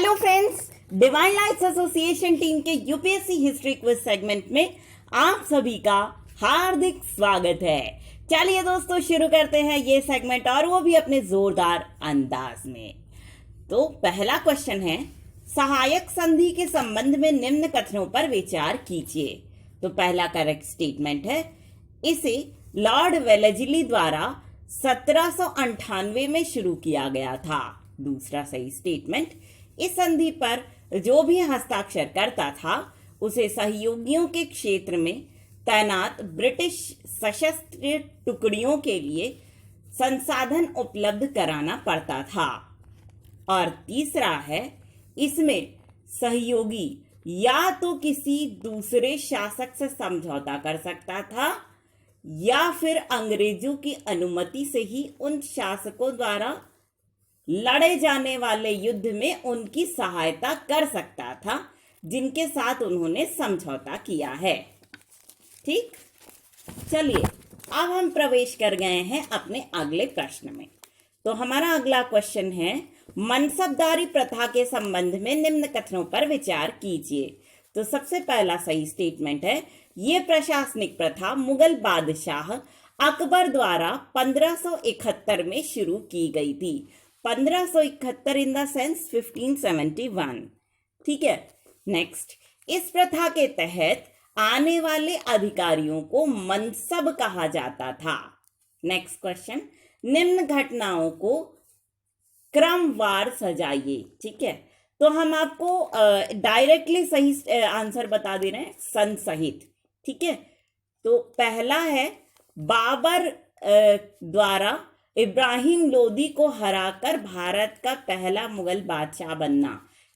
Hello friends, divine lights association team के UPSC history quiz segment में आप सभी का हार्दिक स्वागत है। चलिए दोस्तों, शुरू करते हैं ये सेगमेंट, और वो भी अपने जोरदार अंदाज में। तो पहला क्वेश्चन है, सहायक संधि के संबंध में निम्न कथनों पर विचार कीजिए। तो पहला करेक्ट स्टेटमेंट है, इसे लॉर्ड वेलेस्ली द्वारा 1798 में शुरू किया गया था। दूसरा सही स्टेटमेंट, इस संधि पर जो भी हस्ताक्षर करता था उसे सहयोगियों के क्षेत्र में तैनात ब्रिटिश सशस्त्र टुकड़ियों के लिए संसाधन उपलब्ध कराना पड़ता था। और तीसरा है, इसमें सहयोगी या तो किसी दूसरे शासक से समझौता कर सकता था या फिर अंग्रेजों की अनुमति से ही उन शासकों द्वारा लड़े जाने वाले युद्ध में उनकी सहायता कर सकता था जिनके साथ उन्होंने समझौता किया है। ठीक, चलिए अब हम प्रवेश कर गए हैं अपने अगले प्रश्न में। तो हमारा अगला क्वेश्चन है, मनसबदारी प्रथा के संबंध में निम्न कथनों पर विचार कीजिए। तो सबसे पहला सही स्टेटमेंट है, ये प्रशासनिक प्रथा मुगल बादशाह अकबर द्वारा 1571 में शुरू की गई थी। 1571 इन द सेंस 1571। ठीक है। नेक्स्ट, इस प्रथा के तहत आने वाले अधिकारियों को मनसब कहा जाता था। नेक्स्ट क्वेश्चन, निम्न घटनाओं को क्रमवार सजाइए। ठीक है, तो हम आपको डायरेक्टली सही आंसर बता दे रहे हैं, सन सहित। ठीक है, तो पहला है, बाबर द्वारा इब्राहिम लोदी को हराकर भारत का पहला मुगल बादशाह बनना।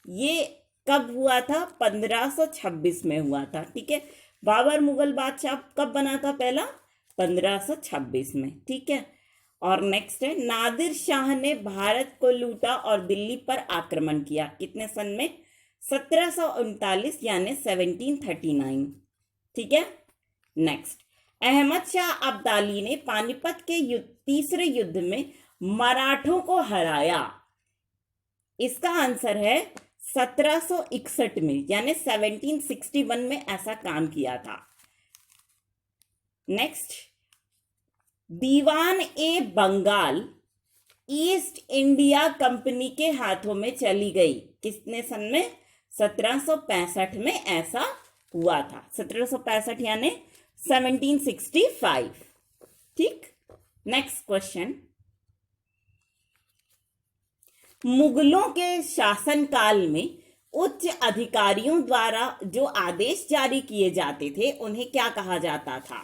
ये कब हुआ था? 1526 में हुआ था। ठीक है, बाबर मुगल बादशाह कब बना था? पहला 1526 में। ठीक है। और नेक्स्ट है, नादिर शाह ने भारत को लूटा और दिल्ली पर आक्रमण किया। कितने सन में? 1739 यानी 1739। ठीक है। नेक्स्ट, अहमद शाह अब्दाली ने पानीपत के तीसरे युद्ध में मराठों को हराया। इसका आंसर है 1761 में, यानी 1761 में ऐसा काम किया था। नेक्स्ट, दीवान ए बंगाल ईस्ट इंडिया कंपनी के हाथों में चली गई। कितने सन में? 1765 में ऐसा हुआ था। 1765 यानी 1765। ठीक। नेक्स्ट क्वेश्चन, मुगलों के शासनकाल में उच्च अधिकारियों द्वारा जो आदेश जारी किए जाते थे उन्हें क्या कहा जाता था?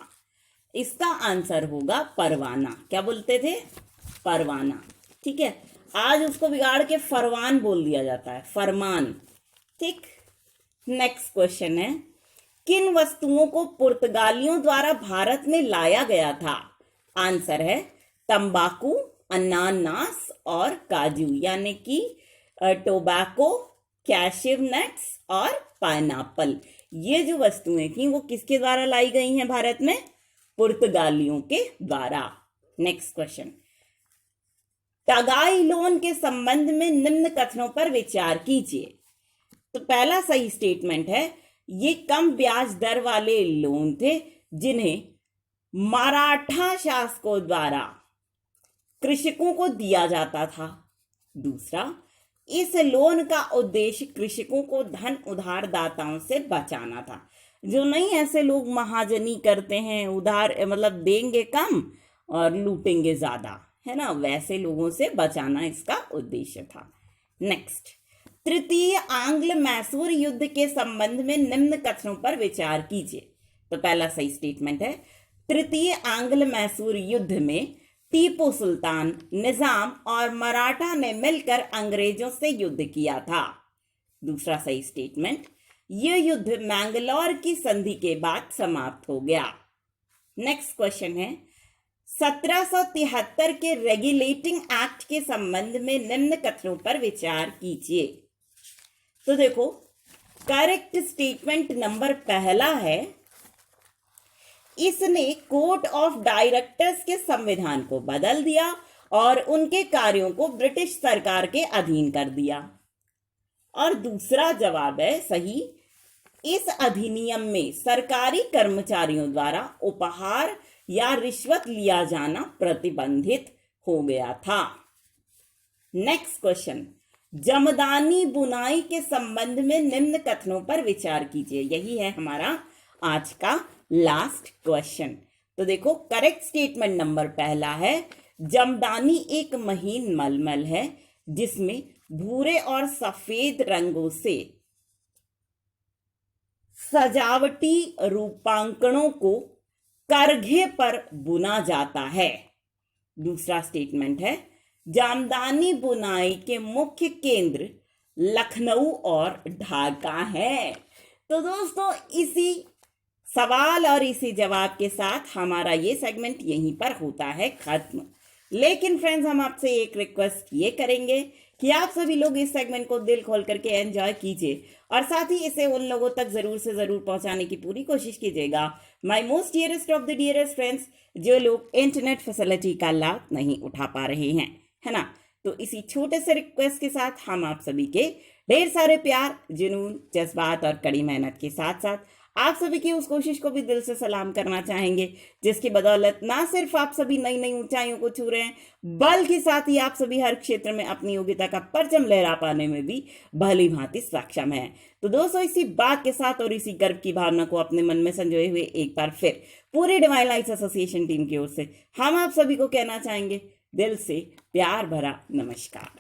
इसका आंसर होगा परवाना। क्या बोलते थे? परवाना। ठीक है, आज उसको बिगाड़ के फरमान बोल दिया जाता है, फरमान। ठीक। नेक्स्ट क्वेश्चन है, किन वस्तुओं को पुर्तगालियों द्वारा भारत में लाया गया था? आंसर है तंबाकू, अनानास और काजू, यानी कि टोबैको, कैशिव नट्स और पाइनएप्पल। ये जो वस्तुएं थी वो किसके द्वारा लाई गई हैं भारत में? पुर्तगालियों के द्वारा। नेक्स्ट क्वेश्चन, तगाई लोन के संबंध में निम्न कथनों पर विचार कीजिए। तो पहला सही स्टेटमेंट है, ये कम ब्याज दर वाले लोन थे जिन्हें मराठा शासकों द्वारा कृषकों को दिया जाता था। दूसरा, इस लोन का उद्देश्य कृषकों को धन उधारदाताओं से बचाना था। जो नहीं ऐसे लोग महाजनी करते हैं, उधार मतलब देंगे कम और लूटेंगे ज्यादा, है ना, वैसे लोगों से बचाना इसका उद्देश्य था। नेक्स्ट, तृतीय आंग्ल मैसूर युद्ध के संबंध में निम्न कथनों पर विचार कीजिए। तो पहला सही स्टेटमेंट है, तृतीय आंग्ल मैसूर युद्ध में टीपू सुल्तान, निजाम और मराठा ने मिलकर अंग्रेजों से युद्ध किया था। दूसरा सही स्टेटमेंट, यह युद्ध मैंगलोर की संधि के बाद समाप्त हो गया। नेक्स्ट क्वेश्चन है, 1773 के रेगुलेटिंग एक्ट के संबंध में निम्न कथनों पर विचार कीजिए। तो देखो, करेक्ट स्टेटमेंट नंबर पहला है, इसने कोर्ट ऑफ डायरेक्टर्स के संविधान को बदल दिया और उनके कार्यों को ब्रिटिश सरकार के अधीन कर दिया। और दूसरा जवाब है सही, इस अधिनियम में सरकारी कर्मचारियों द्वारा उपहार या रिश्वत लिया जाना प्रतिबंधित हो गया था। नेक्स्ट क्वेश्चन, जमदानी बुनाई के संबंध में निम्न कथनों पर विचार कीजिए। यही है हमारा आज का लास्ट क्वेश्चन। तो देखो, करेक्ट स्टेटमेंट नंबर पहला है, जमदानी एक महीन मलमल है जिसमें भूरे और सफेद रंगों से सजावटी रूपांकणों को करघे पर बुना जाता है। दूसरा स्टेटमेंट है, जामदानी बुनाई के मुख्य केंद्र लखनऊ और ढाका है। तो दोस्तों, इसी सवाल और इसी जवाब के साथ हमारा ये सेगमेंट यहीं पर होता है खत्म। लेकिन फ्रेंड्स, हम आपसे एक रिक्वेस्ट ये करेंगे कि आप सभी लोग इस सेगमेंट को दिल खोल करके एंजॉय कीजिए और साथ ही इसे उन लोगों तक जरूर से जरूर पहुंचाने की पूरी कोशिश कीजिएगा, my most dearest of the dearest friends, जो लोग इंटरनेट फैसिलिटी का लाभ नहीं उठा पा रहे हैं, है ना। तो इसी छोटे से रिक्वेस्ट के साथ हम आप सभी के ढेर सारे प्यार, जुनून, जज्बात और कड़ी मेहनत के साथ साथ आप सभी की उस कोशिश को भी दिल से सलाम करना चाहेंगे, जिसकी बदौलत ना सिर्फ आप सभी नई नई ऊंचाइयों को छू रहे हैं, बल्कि साथ ही आप सभी हर क्षेत्र में अपनी योग्यता का परचम लहरा पाने में भी भली भांति सक्षम है। तो दोस्तों, इसी बात के साथ और इसी गर्व की भावना को अपने मन में संजोए हुए एक बार फिर पूरी डिवाइन लाइट्स एसोसिएशन टीम की ओर से हम आप सभी को कहना चाहेंगे दिल से प्यार भरा नमस्कार।